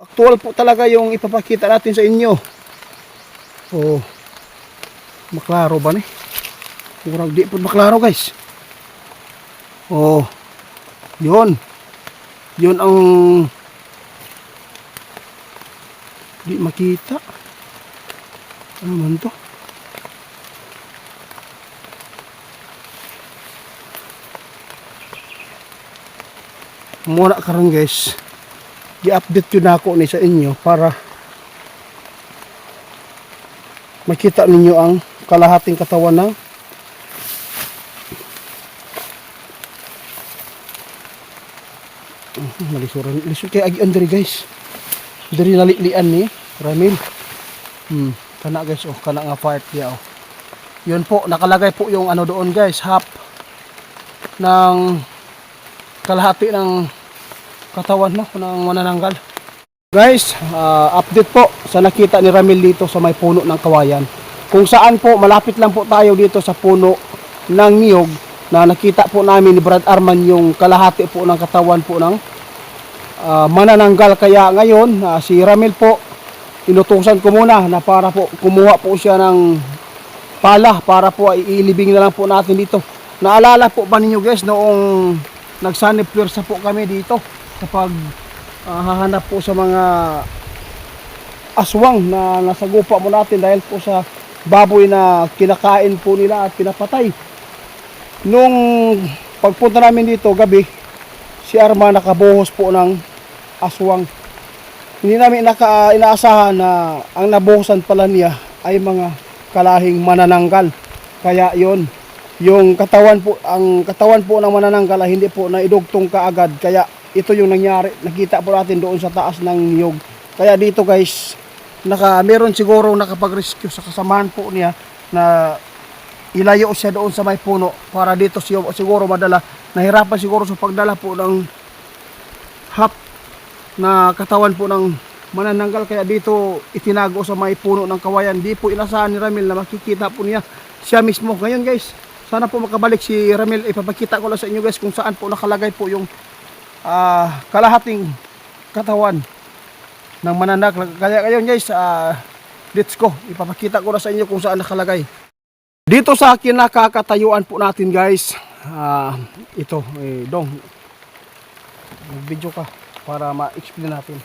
Actual po talaga yung ipapakita natin sa inyo. Oh, maklaro ba ni? Murag di po maklaro guys. Oh, yun. Yun ang di makita. Ano man to? Muna karon guys, i-update yun ako ni sa inyo para makita ninyo ang kalahating katawan ng malisuran. Lisod kay agi andri guys. Diri nalilian ni Ramil. Kana guys, oh, kana nga part niya, oh. Yun po, nakalagay po yung ano doon guys, half ng kalahati ng katawan no, ng manananggal. Guys, update po sa nakita ni Ramil dito sa may puno ng kawayan. Kung saan po, malapit lang po tayo dito sa puno ng niyog na nakita po namin ni Brad Arman yung kalahati po ng katawan po ng manananggal. Kaya ngayon, si Ramil po, inutusan ko muna na para po kumuha po siya ng pala para po ay ilibing na lang po natin dito. Naalala po ba ninyo guys noong nagsanib pwersa po kami dito kapag hahanap po sa mga aswang na nasagupa mo natin dahil po sa baboy na kinakain po nila at pinapatay. Nung pagpunta namin dito gabi, si Arma nakabuhos po ng aswang. Hindi namin inaasahan na ang nabuhusan pala niya ay mga kalahing manananggal. Kaya yon, yung katawan po, ang katawan po ng manananggal ay hindi po naidugtong kaagad. Kaya ito yung nangyari, nakita po natin doon sa taas ng niyog. Kaya dito guys, meron siguro nakapag-rescue sa kasamahan po niya na ilayo siya doon sa may puno para dito siguro madala. Nahirapan siguro sa pagdala po ng half na katawan po ng manananggal, kaya dito itinago sa may puno ng kawayan. Di po inasahan ni Ramil na makikita po niya siya mismo. Ngayon guys, sana po makabalik si Ramil. Ipapakita ko lang sa inyo guys kung saan po nakalagay po yung kalahating katawan ng manananggal. Kaya ngayon guys, let's go. Ipapakita ko lang sa inyo kung saan nakalagay. Dito sa kinakakatayuan po natin guys, ito, Dong, mag-video ka para ma-explain natin.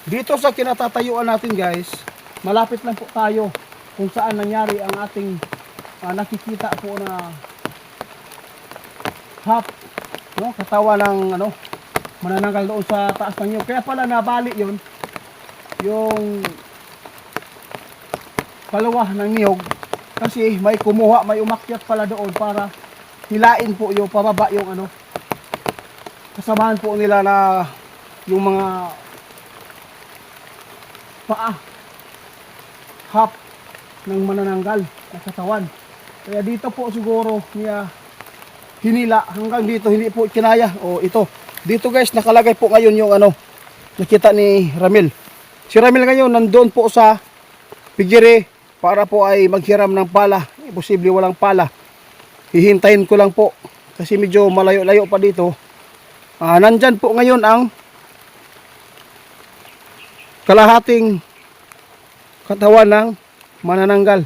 Dito sa kinatatayuan natin guys, malapit lang po tayo kung saan nangyari ang ating nakikita po na half no, katawan ng ano, manananggal doon sa taas ng niyog. Kaya pala nabali yun, yung paluwa ng niyog, kasi may kumuha, may umakyat pala doon para hilain po yung pababa yung ano, kasamahan po nila na yung mga paa, half ng manananggal na katawan. Kaya dito po siguro niya hinila hanggang dito, hindi po kinaya. O ito, dito guys nakalagay po ngayon yung ano, nakita ni Ramil. Si Ramil ngayon nandoon po sa pigiri para po ay maghiram ng pala. Posible walang pala. Hihintayin ko lang po kasi medyo malayo-layo pa dito. Nandyan po ngayon ang kalahating katawan ng manananggal.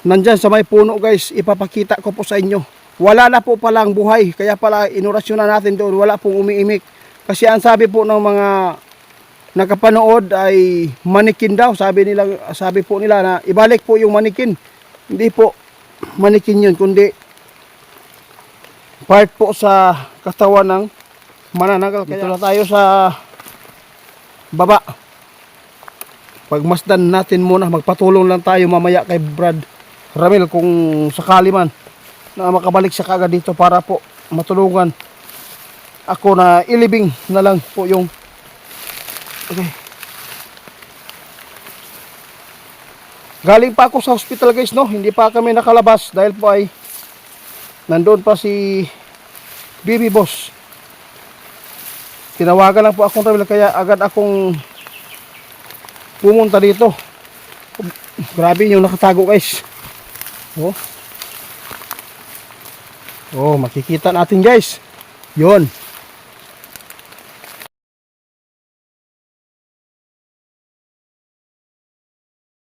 Nandyan sa may puno guys, ipapakita ko po sa inyo. Wala na po palang buhay, kaya pala inurasyon na natin doon, wala pong umiimik. Kasi ang sabi po ng mga nakapanood ay manikin daw. Sabi po nila na ibalik po yung manikin. Hindi po manikin yun, kundi part po sa katawan ng manananggal. Dito na tayo sa baba. Pagmasdan natin muna, magpatulong lang tayo mamaya kay Brad Ramil kung sakali man na makabalik siya kagad dito para po matulungan ako na ilibing na lang po yung okay. Galing pa ako sa hospital guys, no? Hindi pa kami nakalabas dahil po ay nandoon pa si Bibi Boss. Tinawagan lang po akong Ramil kaya agad akong pumunta dito. Grabe yung nakatago guys. Makikita natin guys. Yun.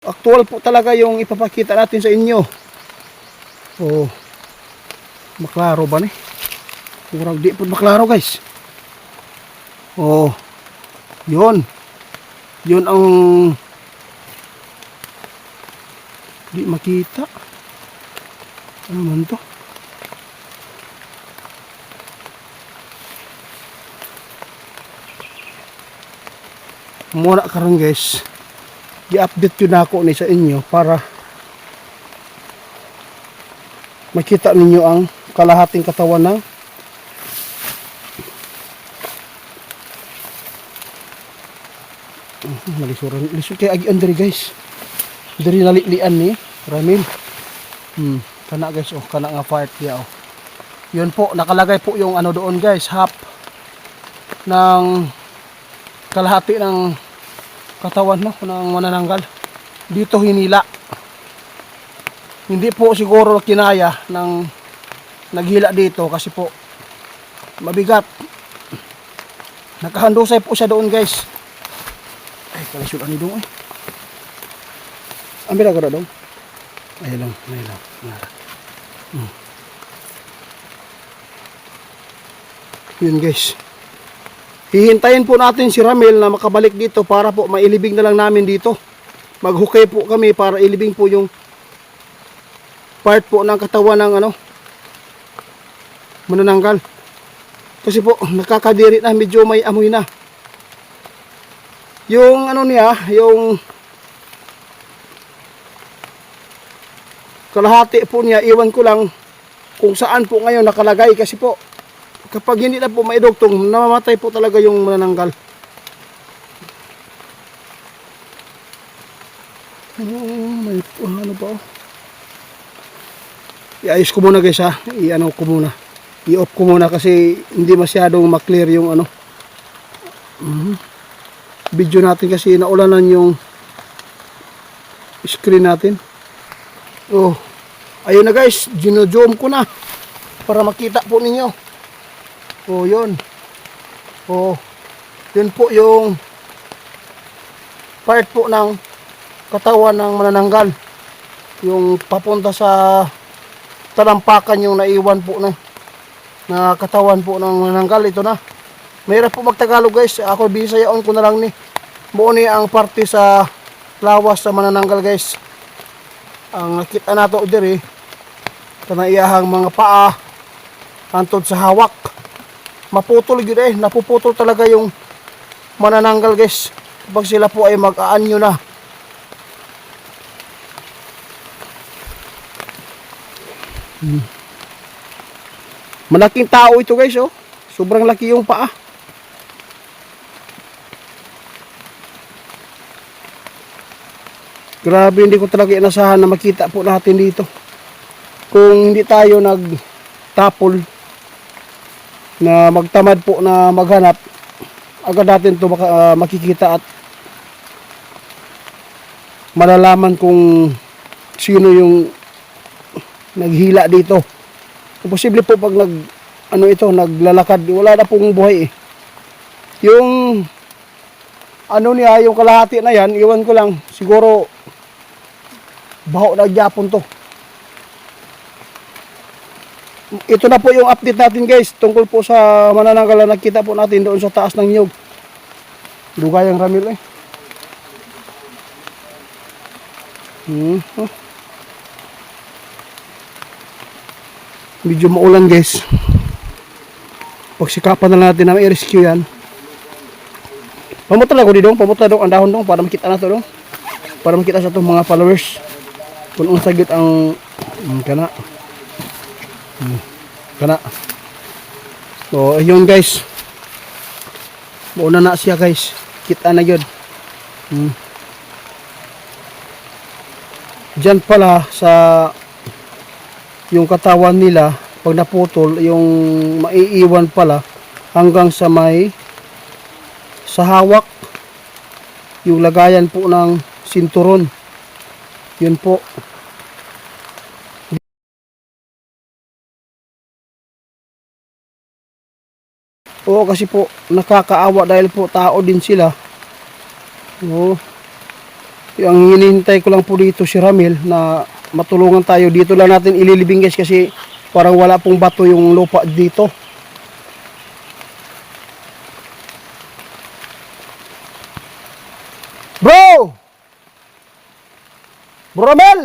Actual po talaga yung ipapakita natin sa inyo. Oh, maklaro ba ni? Murag di po maklaro guys. Oh, yun. Yun ang di makita. Ano man to? Muna karon guys, i-update yun ako ni sa inyo para makita ninyo ang kalahating katawan ng malisuran. Lisod kay agi andri guys. Diri nalilian ni Ramil. Kana guys, oh, kana nga part niya, oh. Yun po, nakalagay po yung ano doon guys, half ng kalahati ng katawan, no, ng manananggal. Dito hinila. Hindi po siguro kinaya ng naghila dito kasi po mabigat. Nakahandusay po siya doon guys. Ay, kalisudan ni doon, eh. Ambil ako doon. Ay lang, ay lang. Yun guys. Hihintayin po natin si Ramil na makabalik dito para po mailibing na lang namin dito. Maghukay po kami para ilibing po yung part po ng katawan ng ano, manananggal. Kasi po nakakadiri na, medyo may amoy na. Yung ano niya, yung kalahati po niya, iwan ko lang kung saan po ngayon nakalagay kasi po kapag hindi na po maidugtong, namamatay po talaga yung manananggal. May ano pa, oh. I-ayos ko muna guys, ha. I-ano ko muna. I-off ko muna kasi hindi masyadong maklear yung ano. Video natin kasi naulanan yung screen natin. Oh, ayun na guys, gino-zoom ko na para makita po ninyo. Oh, yun. Oh, yun po yung part po ng katawan ng manananggal. Yung papunta sa talampakan yung naiwan po na katawan po ng manananggal. Ito na. Mahirap po magtagalog guys. Ako bisayaon ko na lang ni. Buo ni ang parte sa lawas sa manananggal guys. Ang nakita nato diri kanaiyahang mga paa antod sa hawak. Maputol yun, eh. Napuputol talaga yung manananggal guys kapag sila po ay mag-aanyo na. Malaking tao ito guys, oh. Sobrang laki yung paa. Grabe, hindi ko talaga inasahan na makita po natin dito. Kung hindi tayo nagtapol na magtamad po na maghanap, agad natin ito makikita at malalaman kung sino yung naghila dito. Posible po pag naglalakad, wala na pong buhay, eh. Yung ano niya, yung kalahati na yan, iwan ko lang, siguro baho na Japon to. Ito na po yung update natin guys tungkol po sa manananggal na nakita po natin doon sa taas ng niyog. Dugay ang Ramil, eh. Medyo maulan guys. Pagsikapan na natin na i-rescue yan. Pamutla ko dito, pamutla dong ang dahon dong para makita na to dong. Para makita sa itong mga followers kung ang sagit ang kana. Kana. So, ayun guys. Mauna na siya guys. Kita na yun. Diyan pala sa yung katawan nila, pag naputol, yung maiiwan pala hanggang sa may sa hawak, yung lagayan po ng sinturon. Yun po. Oo, kasi po nakakaawa dahil po tao din sila. Oo. Ang hinihintay ko lang po dito si Ramil na matulungan tayo. Dito lang natin ililibing guys kasi parang wala pong bato yung lupa dito. Bro! Bro Ramil!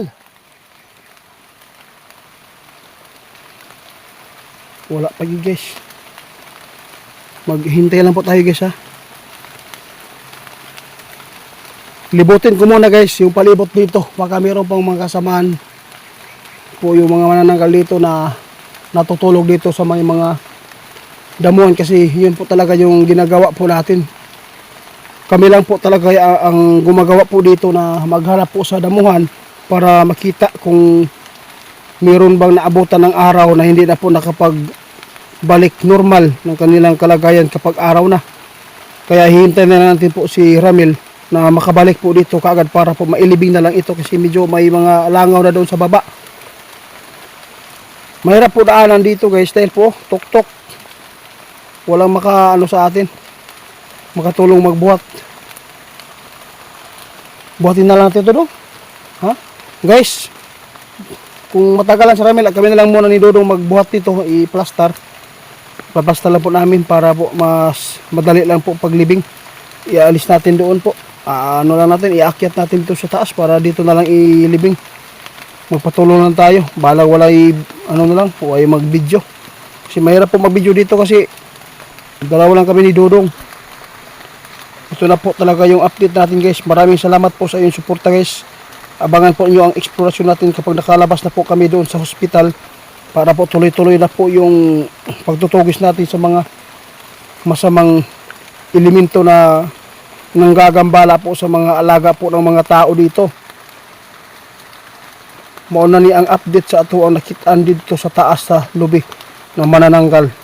Wala pa yun guys. Maghintay lang po tayo guys ha. Libutin ko muna guys yung palibot dito. Baka meron pang mga kasamaan po yung mga manananggal dito na natutulog dito sa mga damuhan. Kasi yun po talaga yung ginagawa po natin. Kami lang po talaga ang gumagawa po dito na maghanap po sa damuhan para makita kung meron bang naabutan ng araw na hindi na po nakapagbalik normal ng kanilang kalagayan kapag araw na. Kaya hihintay na natin po si Ramil na makabalik po dito kaagad para po mailibing na lang ito kasi medyo may mga langaw na doon sa baba. Mahirap po daanan dito guys dahil po tok-tok. Walang makaano sa atin, makatulong magbuhat. Buhatin na lang natin ito, no? Ha? Guys, kung matagalan sa Ramil, kami na lang muna ni Dodong magbuhat dito, i-plaster. Paplaster lang po namin para po mas madali lang po paglibing. Ialis natin doon po. Ano lang natin, iakyat natin dito sa taas para dito na lang ilibing. Magpatulong lang tayo. Balang wala ano na lang po ay mag-video. Kasi mahirap po mag-video dito kasi dalawa lang kami ni Dodong. Ito na po talaga yung update natin guys. Maraming salamat po sa inyong suporta guys. Abangan po nyo ang eksplorasyon natin kapag nakalabas na po kami doon sa hospital. Para po tuloy-tuloy na po yung pagtutugis natin sa mga masamang elemento na nanggagambala po sa mga alaga po ng mga tao dito. Mauna ni ang update sa ato ang nakitaan dito sa taas sa lubi ng manananggal.